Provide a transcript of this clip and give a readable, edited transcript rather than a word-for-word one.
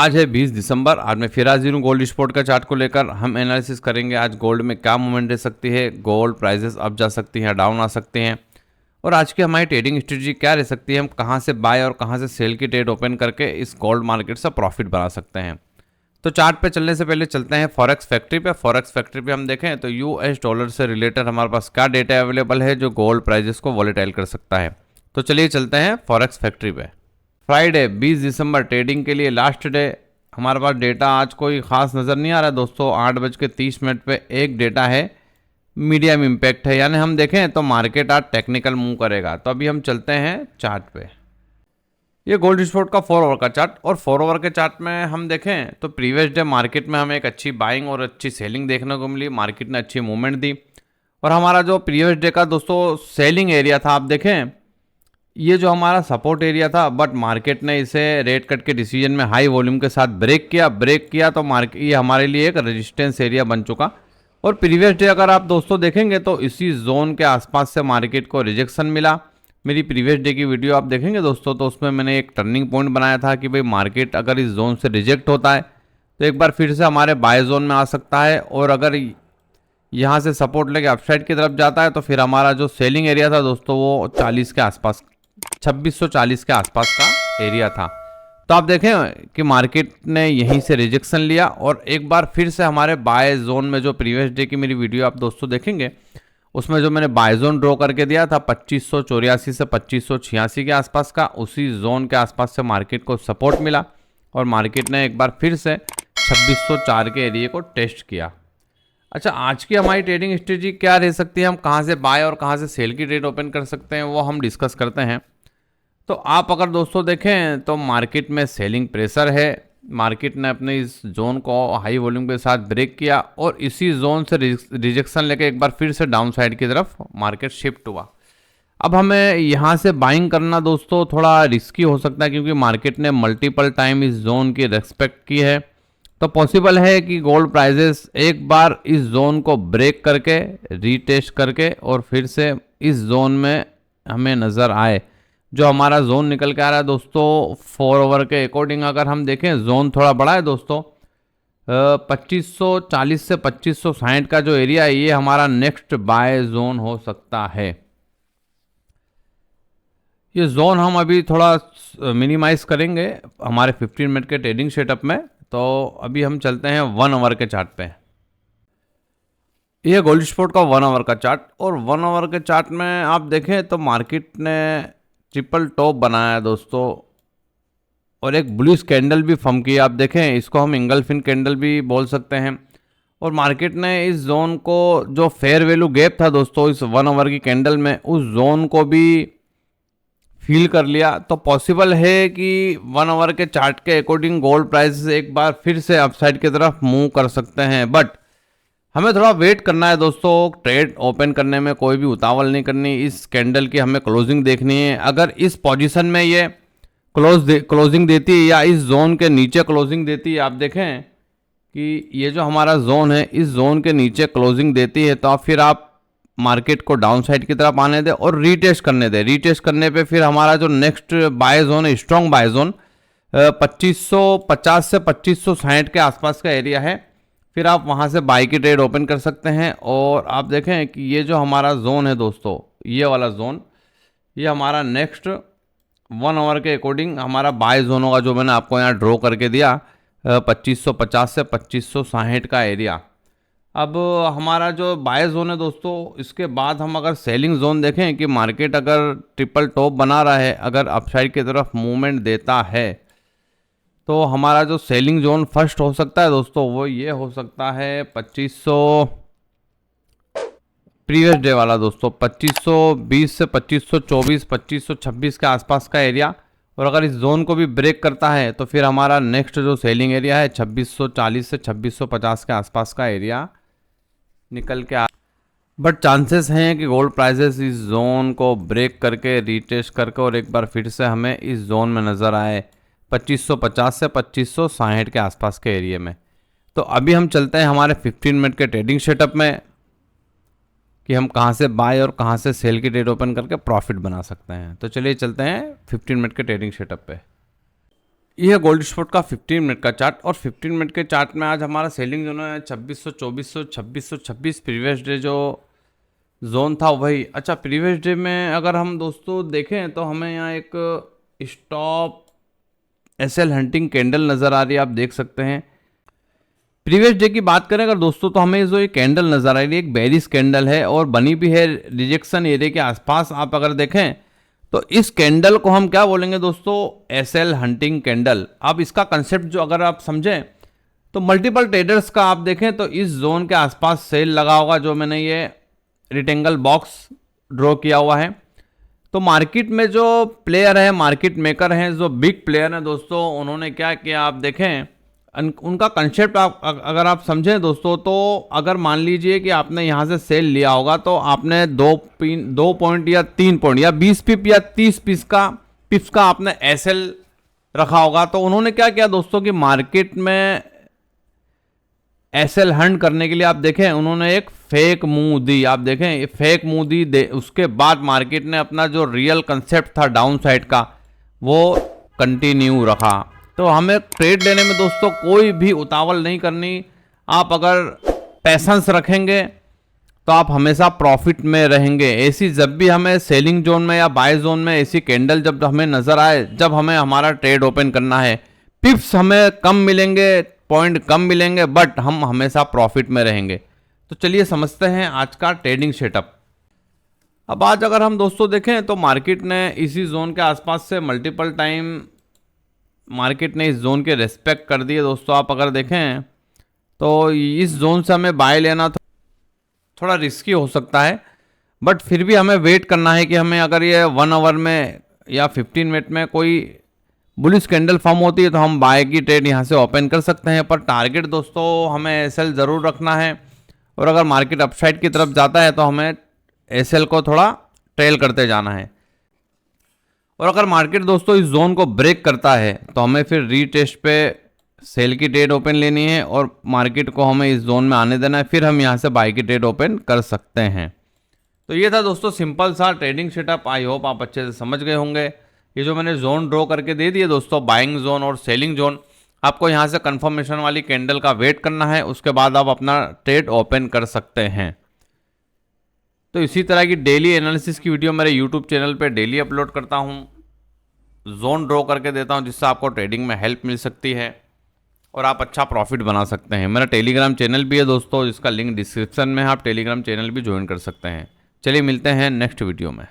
आज है 20 दिसंबर। आज मैं फिर हाजिर हूँ गोल्ड स्पॉट का चार्ट को लेकर। हम एनालिसिस करेंगे आज गोल्ड में क्या मूवमेंट रह सकती है, गोल्ड प्राइसेस अप जा सकती हैं, डाउन आ सकते हैं, और आज की हमारी ट्रेडिंग स्ट्रेटजी क्या रह सकती है। हम कहाँ से बाय और कहाँ से सेल की ट्रेड ओपन करके इस गोल्ड मार्केट से प्रॉफिट बना सकते हैं। तो चार्ट पे चलने से पहले चलते हैं फॉरेक्स फैक्ट्री पे। फॉरेक्स फैक्ट्री पे हम देखें तो यूएस डॉलर से रिलेटेड हमारे पास क्या डेटा अवेलेबल है जो गोल्ड प्राइजेस को वॉलेटाइल कर सकता है। तो चलिए चलते हैं फॉरेक्स फैक्ट्री पे। फ्राइडे 20 दिसंबर ट्रेडिंग के लिए लास्ट डे। हमारे पास डेटा आज कोई खास नज़र नहीं आ रहा है दोस्तों। 8:30 पे एक डेटा है, मीडियम इम्पैक्ट है, यानी हम देखें तो मार्केट आज टेक्निकल मूव करेगा। तो अभी हम चलते हैं चार्ट पे। ये गोल्ड स्पॉट का 4 आवर का चार्ट, और 4 आवर के चार्ट में हम देखें तो प्रीवियस डे मार्केट में हमें एक अच्छी बाइंग और अच्छी सेलिंग देखने को मिली। मार्केट ने अच्छी मूवमेंट दी, और हमारा जो प्रीवियस डे का दोस्तों सेलिंग एरिया था, आप देखें ये जो हमारा सपोर्ट एरिया था, बट मार्केट ने इसे रेट कट के डिसीजन में हाई वॉल्यूम के साथ ब्रेक किया तो मार्केट ये हमारे लिए एक रेजिस्टेंस एरिया बन चुका। और प्रीवियस डे अगर आप दोस्तों देखेंगे तो इसी जोन के आसपास से मार्केट को रिजेक्शन मिला। मेरी प्रीवियस डे की वीडियो आप देखेंगे दोस्तों तो उसमें मैंने एक टर्निंग पॉइंट बनाया था कि भाई मार्केट अगर इस जोन से रिजेक्ट होता है तो एक बार फिर से हमारे बाय जोन में आ सकता है, और अगर यहाँ से सपोर्ट लेके अपसाइड की तरफ जाता है तो फिर हमारा जो सेलिंग एरिया था दोस्तों वो 40 के आसपास, 2640 के आसपास का एरिया था। तो आप देखें कि मार्केट ने यहीं से रिजेक्शन लिया, और एक बार फिर से हमारे बाय जोन में, जो प्रीवियस डे की मेरी वीडियो आप दोस्तों देखेंगे उसमें जो मैंने बाय जोन ड्रॉ करके दिया था 2584 से 2586 के आसपास का, उसी जोन के आसपास से मार्केट को सपोर्ट मिला, और मार्केट ने एक बार फिर से 2604 के एरिया को टेस्ट किया। अच्छा, आज की हमारी ट्रेडिंग स्ट्रेटजी क्या रह सकती है, हम कहाँ से बाय और कहाँ से सेल की ट्रेड ओपन कर सकते हैं, वो हम डिस्कस करते हैं। तो आप अगर दोस्तों देखें तो मार्केट में सेलिंग प्रेशर है। मार्केट ने अपने इस जोन को हाई वॉल्यूम के साथ ब्रेक किया, और इसी जोन से रिजेक्शन लेके एक बार फिर से डाउन साइड की तरफ मार्केट शिफ्ट हुआ। अब हमें यहाँ से बाइंग करना दोस्तों थोड़ा रिस्की हो सकता है, क्योंकि मार्केट ने मल्टीपल टाइम इस जोन की रेस्पेक्ट की है। तो पॉसिबल है कि गोल्ड प्राइजेस एक बार इस जोन को ब्रेक करके, रीटेस्ट करके, और फिर से इस जोन में हमें नज़र आए। जो हमारा जोन निकल के आ रहा है दोस्तों 4 ओवर के अकॉर्डिंग, अगर हम देखें जोन थोड़ा बड़ा है दोस्तों। 2540 से 2560 का जो एरिया है ये हमारा नेक्स्ट बाय जोन हो सकता है। ये जोन हम अभी थोड़ा मिनिमाइज करेंगे हमारे 15 मिनट के ट्रेडिंग सेटअप में। तो अभी हम चलते हैं 1 आवर के चार्ट पे। ये गोल्ड स्पॉट का 1 आवर का चार्ट, और 1 आवर के चार्ट में आप देखें तो मार्केट ने ट्रिपल टॉप बनाया है दोस्तों, और एक बुलिश कैंडल भी फॉर्म की। आप देखें इसको हम इंगल्फिन कैंडल भी बोल सकते हैं। और मार्केट ने इस जोन को, जो फेयर वैल्यू गैप था दोस्तों इस 1 आवर की कैंडल में, उस जोन को भी फील कर लिया। तो पॉसिबल है कि 1 आवर के चार्ट के अकॉर्डिंग गोल्ड प्राइस एक बार फिर से अपसाइड की तरफ मूव कर सकते हैं, बट हमें थोड़ा वेट करना है दोस्तों। ट्रेड ओपन करने में कोई भी उतावल नहीं करनी। इस कैंडल की हमें क्लोजिंग देखनी है। अगर इस पोजीशन में ये क्लोजिंग देती है, या इस जोन के नीचे क्लोजिंग देती है, आप देखें कि ये जो हमारा जोन है इस जोन के नीचे क्लोजिंग देती है, तो फिर आप मार्केट को डाउन साइड की तरफ आने दें और रीटेस्ट करने दें। रीटेस्ट करने पे फिर हमारा जो नेक्स्ट बाय जोन है, स्ट्रॉन्ग बाय जोन 2550 से 2560 के आसपास का एरिया है। फिर आप वहाँ से बाई की ट्रेड ओपन कर सकते हैं। और आप देखें कि ये जो हमारा जोन है दोस्तों, ये वाला जोन, ये हमारा नेक्स्ट 1 आवर के अकॉर्डिंग हमारा बाय जोन होगा, जो मैंने आपको यहाँ ड्रॉ करके दिया 2550 से 2560 का एरिया। अब हमारा जो बाय जोन है दोस्तों, इसके बाद हम अगर सेलिंग जोन देखें कि मार्केट अगर ट्रिपल टॉप बना रहा है, अगर अपसाइड की तरफ मूवमेंट देता है, तो हमारा जो सेलिंग जोन फर्स्ट हो सकता है दोस्तों वो ये हो सकता है 2500 प्रीवियस डे वाला दोस्तों, 2520 से 2524, 2526 के आसपास का एरिया। और अगर इस जोन को भी ब्रेक करता है तो फिर हमारा नेक्स्ट जो सेलिंग एरिया है 2640 से 2650 के आसपास का एरिया निकल के आ। बट चांसेस हैं कि गोल्ड प्राइसेस इस जोन को ब्रेक करके, रीटेस्ट करके, और एक बार फिर से हमें इस जोन में नज़र आए 2550 से 2560 के आसपास के एरिया में। तो अभी हम चलते हैं हमारे 15 मिनट के ट्रेडिंग सेटअप में कि हम कहां से बाय और कहां से सेल की ट्रेड ओपन करके प्रॉफिट बना सकते हैं। तो चलिए चलते हैं 15 मिनट के ट्रेडिंग सेटअप पे। ये है गोल्ड स्पॉट का 15 मिनट का चार्ट, और 15 मिनट के चार्ट में आज हमारा सेलिंग जोन है 2600, 2400, 2626। प्रीवियस डे जो जोन था वही। अच्छा, प्रीवियस डे में अगर हम दोस्तों देखें तो हमें यहाँ एक स्टॉप एसएल हंटिंग कैंडल नज़र आ रही है, आप देख सकते हैं। प्रीवियस डे की बात करें अगर दोस्तों, तो हमें जो ये कैंडल नज़र आ रही है एक बेरिश कैंडल है और बनी भी है रिजेक्शन एरिया के आसपास। आप अगर देखें तो इस कैंडल को हम क्या बोलेंगे दोस्तों, एसएल हंटिंग कैंडल। अब इसका कंसेप्ट जो अगर आप समझें तो मल्टीपल ट्रेडर्स का आप देखें तो इस जोन के आसपास सेल लगा होगा, जो मैंने ये रेक्टेंगल बॉक्स ड्रॉ किया हुआ है। तो मार्केट में जो प्लेयर है, मार्केट मेकर हैं, जो बिग प्लेयर हैं दोस्तों, उन्होंने क्या किया आप देखें, उनका कंसेप्ट अगर आप समझें दोस्तों, तो अगर मान लीजिए कि आपने यहाँ से सेल लिया होगा तो आपने 2 पॉइंट या 3 पॉइंट या 20 पिप या 30 पिप्स का आपने एसएल रखा होगा। तो उन्होंने क्या किया दोस्तों कि मार्केट में एसएल हंट करने के लिए आप देखें उन्होंने एक फेक मूव दी। आप देखें ये फेक मूव दी, उसके बाद मार्केट ने अपना जो रियल कंसेप्ट था डाउन साइड का वो कंटिन्यू रखा। तो हमें ट्रेड लेने में दोस्तों कोई भी उतावल नहीं करनी। आप अगर पैसेंस रखेंगे तो आप हमेशा प्रॉफिट में रहेंगे। ऐसी जब भी हमें सेलिंग जोन में या बाय जोन में ऐसी कैंडल जब हमें नज़र आए, जब हमें हमारा ट्रेड ओपन करना है, पिप्स हमें कम मिलेंगे, पॉइंट कम मिलेंगे, बट हम हमेशा प्रॉफिट में रहेंगे। तो चलिए समझते हैं आज का ट्रेडिंग सेटअप। अब आज अगर हम दोस्तों देखें तो मार्केट ने इसी जोन के आसपास से मल्टीपल टाइम मार्केट ने इस जोन के रेस्पेक्ट कर दिए दोस्तों। आप अगर देखें तो इस जोन से हमें बाय लेना थोड़ा रिस्की हो सकता है, बट फिर भी हमें वेट करना है कि हमें अगर ये 1 आवर में या 15 मिनट में कोई बुलिश कैंडल फॉर्म होती है तो हम बाय की ट्रेड यहाँ से ओपन कर सकते हैं। पर टारगेट दोस्तों हमें एसएल ज़रूर रखना है, और अगर मार्केट अपसाइड की तरफ जाता है तो हमें एसएल को थोड़ा ट्रेल करते जाना है। और अगर मार्केट दोस्तों इस जोन को ब्रेक करता है तो हमें फिर रीटेस्ट पे सेल की ट्रेड ओपन लेनी है, और मार्केट को हमें इस जोन में आने देना है, फिर हम यहाँ से बाई की ट्रेड ओपन कर सकते हैं। तो ये था दोस्तों सिंपल सा ट्रेडिंग सेटअप। आई होप आप अच्छे से समझ गए होंगे। ये जो मैंने जोन ड्रॉ करके दे दिए दोस्तों, बाइंग जोन और सेलिंग जोन, आपको यहाँ से कन्फर्मेशन वाली कैंडल का वेट करना है, उसके बाद आप अपना ट्रेड ओपन कर सकते हैं। तो इसी तरह की डेली एनालिसिस की वीडियो मेरे यूट्यूब चैनल पे डेली अपलोड करता हूँ, जोन ड्रॉ करके देता हूँ, जिससे आपको ट्रेडिंग में हेल्प मिल सकती है और आप अच्छा प्रॉफिट बना सकते हैं। मेरा टेलीग्राम चैनल भी है दोस्तों, जिसका लिंक डिस्क्रिप्शन में है, आप टेलीग्राम चैनल भी ज्वाइन कर सकते हैं। चलिए मिलते हैं नेक्स्ट वीडियो में।